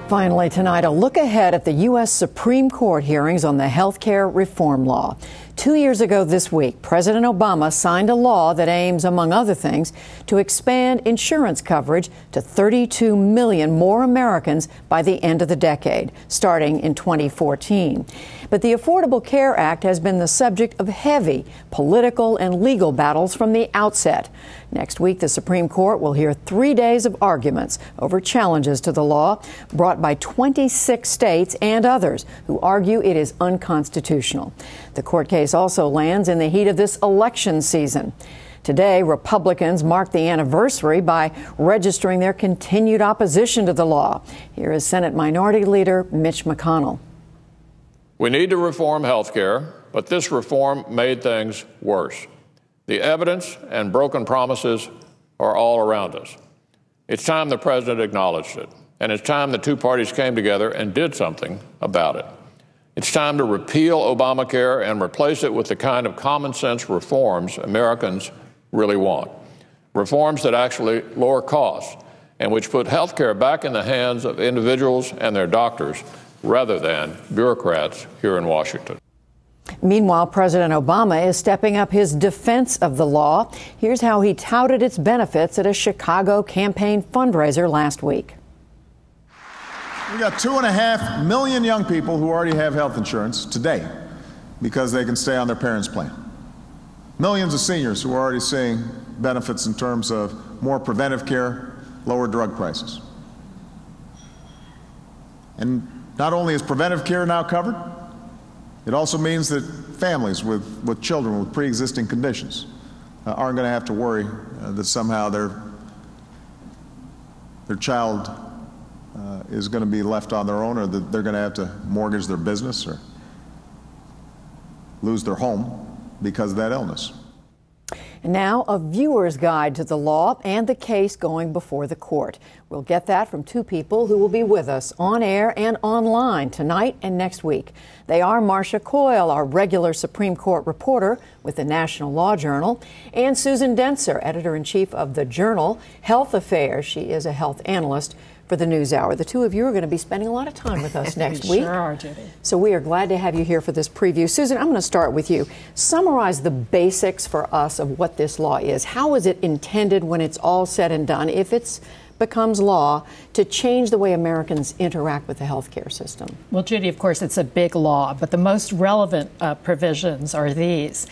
Finally tonight, a look ahead at the U.S. Supreme Court hearings on the health care reform law. 2 years ago this week, President Obama signed a law that aims, among other things, to expand insurance coverage to 32 million more Americans by the end of the decade, starting in 2014. But the Affordable Care Act has been the subject of heavy political and legal battles from the outset. Next week, the Supreme Court will hear 3 days of arguments over challenges to the law brought by 26 states and others who argue it is unconstitutional. The court case also lands in the heat of this election season. Today, Republicans mark the anniversary by registering their continued opposition to the law. Here is Senate Minority Leader Mitch McConnell. We need to reform health care, but this reform made things worse. The evidence and broken promises are all around us. It's time the president acknowledged it, and it's time the two parties came together and did something about it. It's time to repeal Obamacare and replace it with the kind of common sense reforms Americans really want. Reforms that actually lower costs and which put health care back in the hands of individuals and their doctors rather than bureaucrats here in Washington. Meanwhile, President Obama is stepping up his defense of the law. Here's how he touted its benefits at a Chicago campaign fundraiser last week. We got 2.5 million young people who already have health insurance today because they can stay on their parents' plan. Millions of seniors who are already seeing benefits in terms of more preventive care, lower drug prices. And not only is preventive care now covered, it also means that families with children with pre-existing conditions aren't going to have to worry that somehow their child is going to be left on their own, or that they're going to have to mortgage their business or lose their home because of that illness. And now, a viewer's guide to the law and the case going before the court. We'll get that from two people who will be with us on air and online tonight and next week. They are Marcia Coyle, our regular Supreme Court reporter with the National Law Journal, and Susan Dentzer, editor-in-chief of the Journal Health Affairs. She is a health analyst for the NewsHour. The two of you are going to be spending a lot of time with us next week. Sure are, Judy. So we are glad to have you here for this preview. Susan, I'm going to start with you. Summarize the basics for us of what this law is. How is it intended, when it's all said and done, if it becomes law, to change the way Americans interact with the healthcare system? Well, Judy, of course, it's a big law, but the most relevant provisions are these.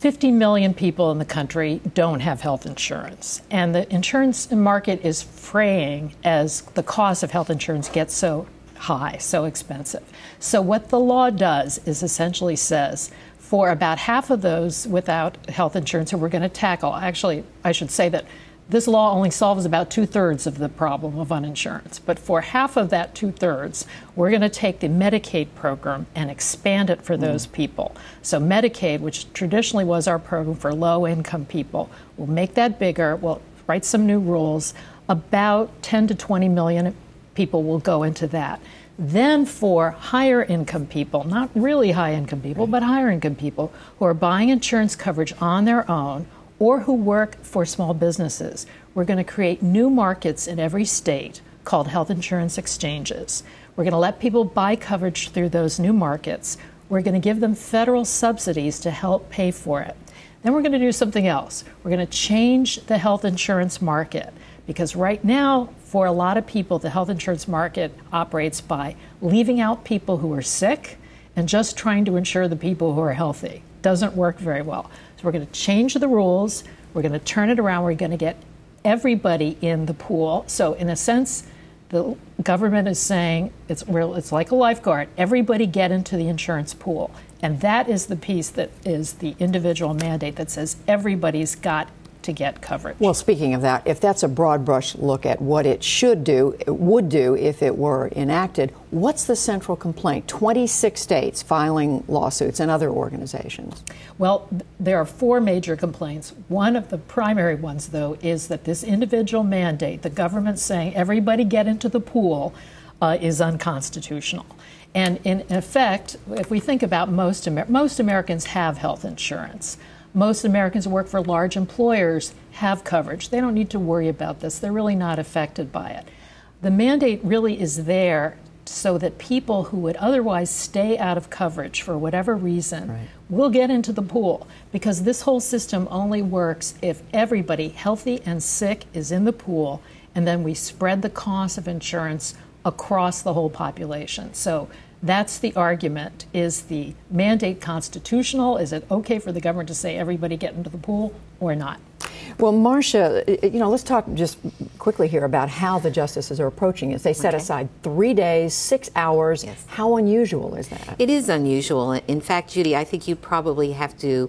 50 million people in the country don't have health insurance, and the insurance market is fraying as the cost of health insurance gets so high, so expensive. So what the law does is essentially says, for about half of those without health insurance who we're going to tackle, actually, I should say that this law only solves about 2/3 of the problem of uninsurance. But for half of that 2/3, we're going to take the Medicaid program and expand it for those people. So Medicaid, which traditionally was our program for low-income people, we'll make that bigger. We'll write some new rules. About 10 to 20 million people will go into that. Then for higher income people, not really high income people, but higher income people who are buying insurance coverage on their own, or who work for small businesses, we're going to create new markets in every state called health insurance exchanges. We're going to let people buy coverage through those new markets. We're going to give them federal subsidies to help pay for it. Then we're going to do something else. We're going to change the health insurance market, because right now, for a lot of people, the health insurance market operates by leaving out people who are sick and just trying to insure the people who are healthy. Doesn't work very well. So we're going to change the rules. We're going to turn it around. We're going to get everybody in the pool. So in a sense, the government is saying it's like a lifeguard. Everybody get into the insurance pool. And that is the piece that is the individual mandate that says everybody's got to get coverage. Well, speaking of that, if that's a broad brush look at what it should do, it would do if it were enacted, what's the central complaint? 26 states filing lawsuits and other organizations. Well, there are 4 major complaints. One of the primary ones, though, is that this individual mandate, the government saying everybody get into the pool, is unconstitutional. And in effect, if we think about most Americans have health insurance. Most Americans who work for large employers have coverage. They don't need to worry about this. They're really not affected by it. The mandate really is there so that people who would otherwise stay out of coverage for whatever reason will get into the pool, because this whole system only works if everybody healthy and sick is in the pool, and then we spread the cost of insurance across the whole population. So that's the argument. Is the mandate constitutional? Is it okay for the government to say everybody get into the pool or not? Well, Marcia, let's talk just quickly here about how the justices are approaching it. They set aside 3 days, 6 hours. Yes. How unusual is that? It is unusual. In fact, Judy, I think you probably have to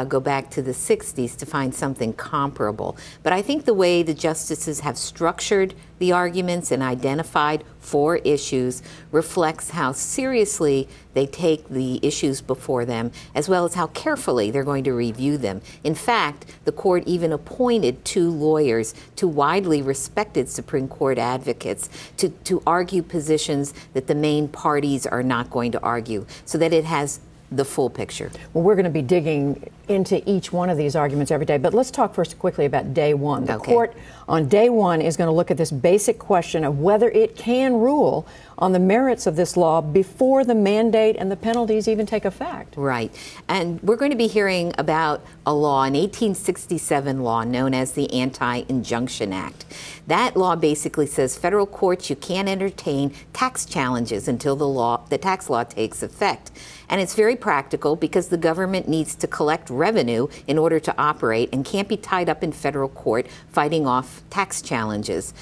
go back to the 60s to find something comparable. But I think the way the justices have structured the arguments and identified 4 issues reflects how seriously they take the issues before them, as well as how carefully they're going to review them. In fact, the court even appointed 2 lawyers, 2 widely respected Supreme Court advocates, to argue positions that the main parties are not going to argue, so that it has the full picture. Well, we're going to be digging into each one of these arguments every day, but let's talk first quickly about day one. The court on day one is going to look at this basic question of whether it can rule on the merits of this law before the mandate and the penalties even take effect. Right. And we're going to be hearing about a law, an 1867 law known as the Anti-Injunction Act. That law basically says federal courts, you can't entertain tax challenges until the tax law takes effect. And it's very practical because the government needs to collect revenue in order to operate and can't be tied up in federal court fighting off tax challenges.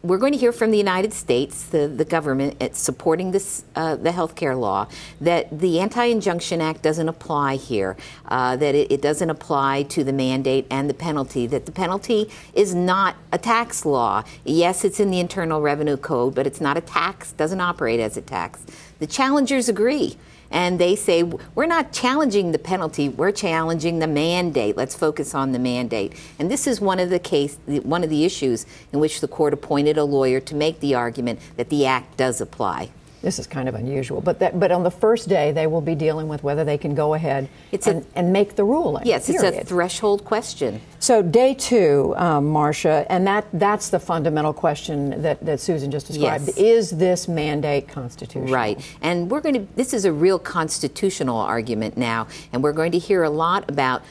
We're going to hear from the United States, the government, supporting this, the health care law, that the Anti-Injunction Act doesn't apply here, that it doesn't apply to the mandate and the penalty, that the penalty is not a tax law. Yes, it's in the Internal Revenue Code, but it's not a tax, doesn't operate as a tax. The challengers agree. And they say, we're not challenging the penalty, we're challenging the mandate. Let's focus on the mandate. And this is one of the issues in which the court appointed a lawyer to make the argument that the act does apply. This is kind of unusual, but on the first day they will be dealing with whether they can go ahead and make the ruling. Yes, period. It's a threshold question. So day 2, Marcia, and that's the fundamental question that Susan just described. Yes. Is this mandate constitutional? Right, and this is a real constitutional argument now, and we're going to hear a lot about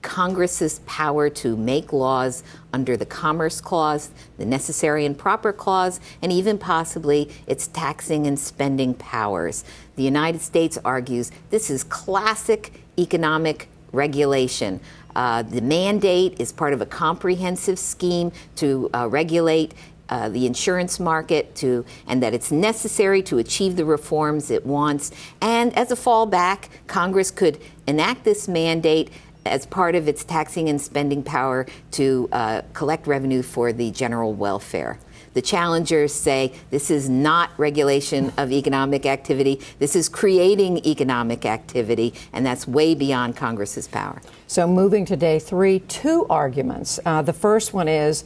Congress's power to make laws under the Commerce Clause, the Necessary and Proper Clause, and even possibly its taxing and spending powers. The United States argues this is classic economic regulation. The mandate is part of a comprehensive scheme to regulate the insurance market, and that it's necessary to achieve the reforms it wants. And as a fallback, Congress could enact this mandate as part of its taxing and spending power to collect revenue for the general welfare. The challengers say this is not regulation of economic activity. This is creating economic activity, and that's way beyond Congress's power. So moving to day 3, 2 arguments. The first one is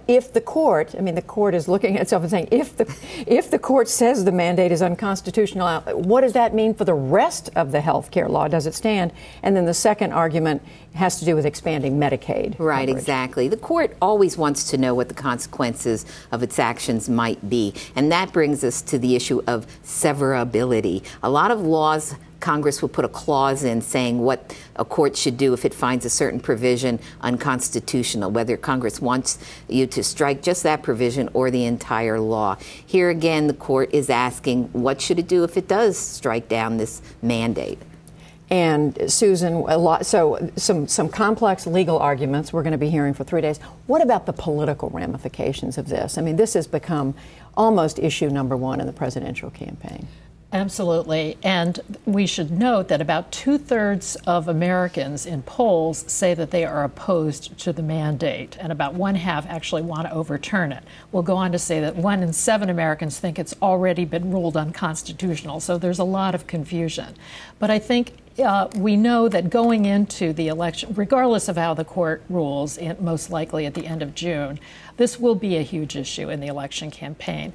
if the court is looking at itself and saying, if the court says the mandate is unconstitutional, what does that mean for the rest of the health care law? Does it stand? And then the second argument has to do with expanding Medicaid. Right, coverage. exactly. The court always wants to know what the consequences of its actions might be. And that brings us to the issue of severability. A lot of laws, Congress will put a clause in saying what a court should do if it finds a certain provision unconstitutional, whether Congress wants you to strike just that provision or the entire law. Here again, the court is asking what should it do if it does strike down this mandate. And Susan, some complex legal arguments we're going to be hearing for 3 days. What about the political ramifications of this? I mean, this has become almost issue number 1 in the presidential campaign. Absolutely. And we should note that about 2/3 of Americans in polls say that they are opposed to the mandate, and about 1/2 actually want to overturn it. We'll go on to say that 1 in 7 Americans think it's already been ruled unconstitutional. So there's a lot of confusion. But I think we know that going into the election, regardless of how the court rules, most likely at the end of June, this will be a huge issue in the election campaign.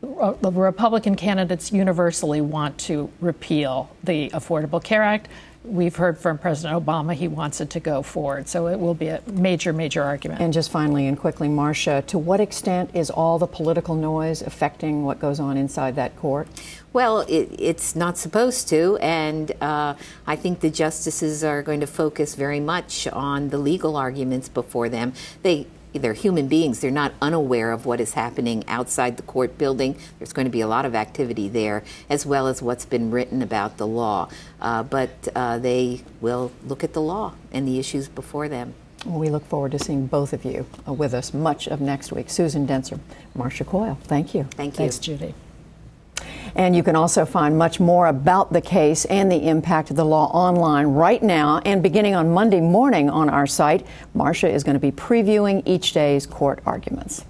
The Republican candidates universally want to repeal the Affordable Care Act. we've heard from President Obama he wants it to go forward. So it will be a major, major argument. And just finally and quickly, Marcia, to what extent is all the political noise affecting what goes on inside that court? Well, it's not supposed to, and I think the justices are going to focus very much on the legal arguments before them. They're human beings. They're not unaware of what is happening outside the court building. There's going to be a lot of activity there, as well as what's been written about the law. But they will look at the law and the issues before them. Well, we look forward to seeing both of you with us much of next week. Susan Dentzer, Marcia Coyle, thank you. Thank you. Thanks, Judy. And you can also find much more about the case and the impact of the law online right now. And beginning on Monday morning on our site, Marcia is going to be previewing each day's court arguments.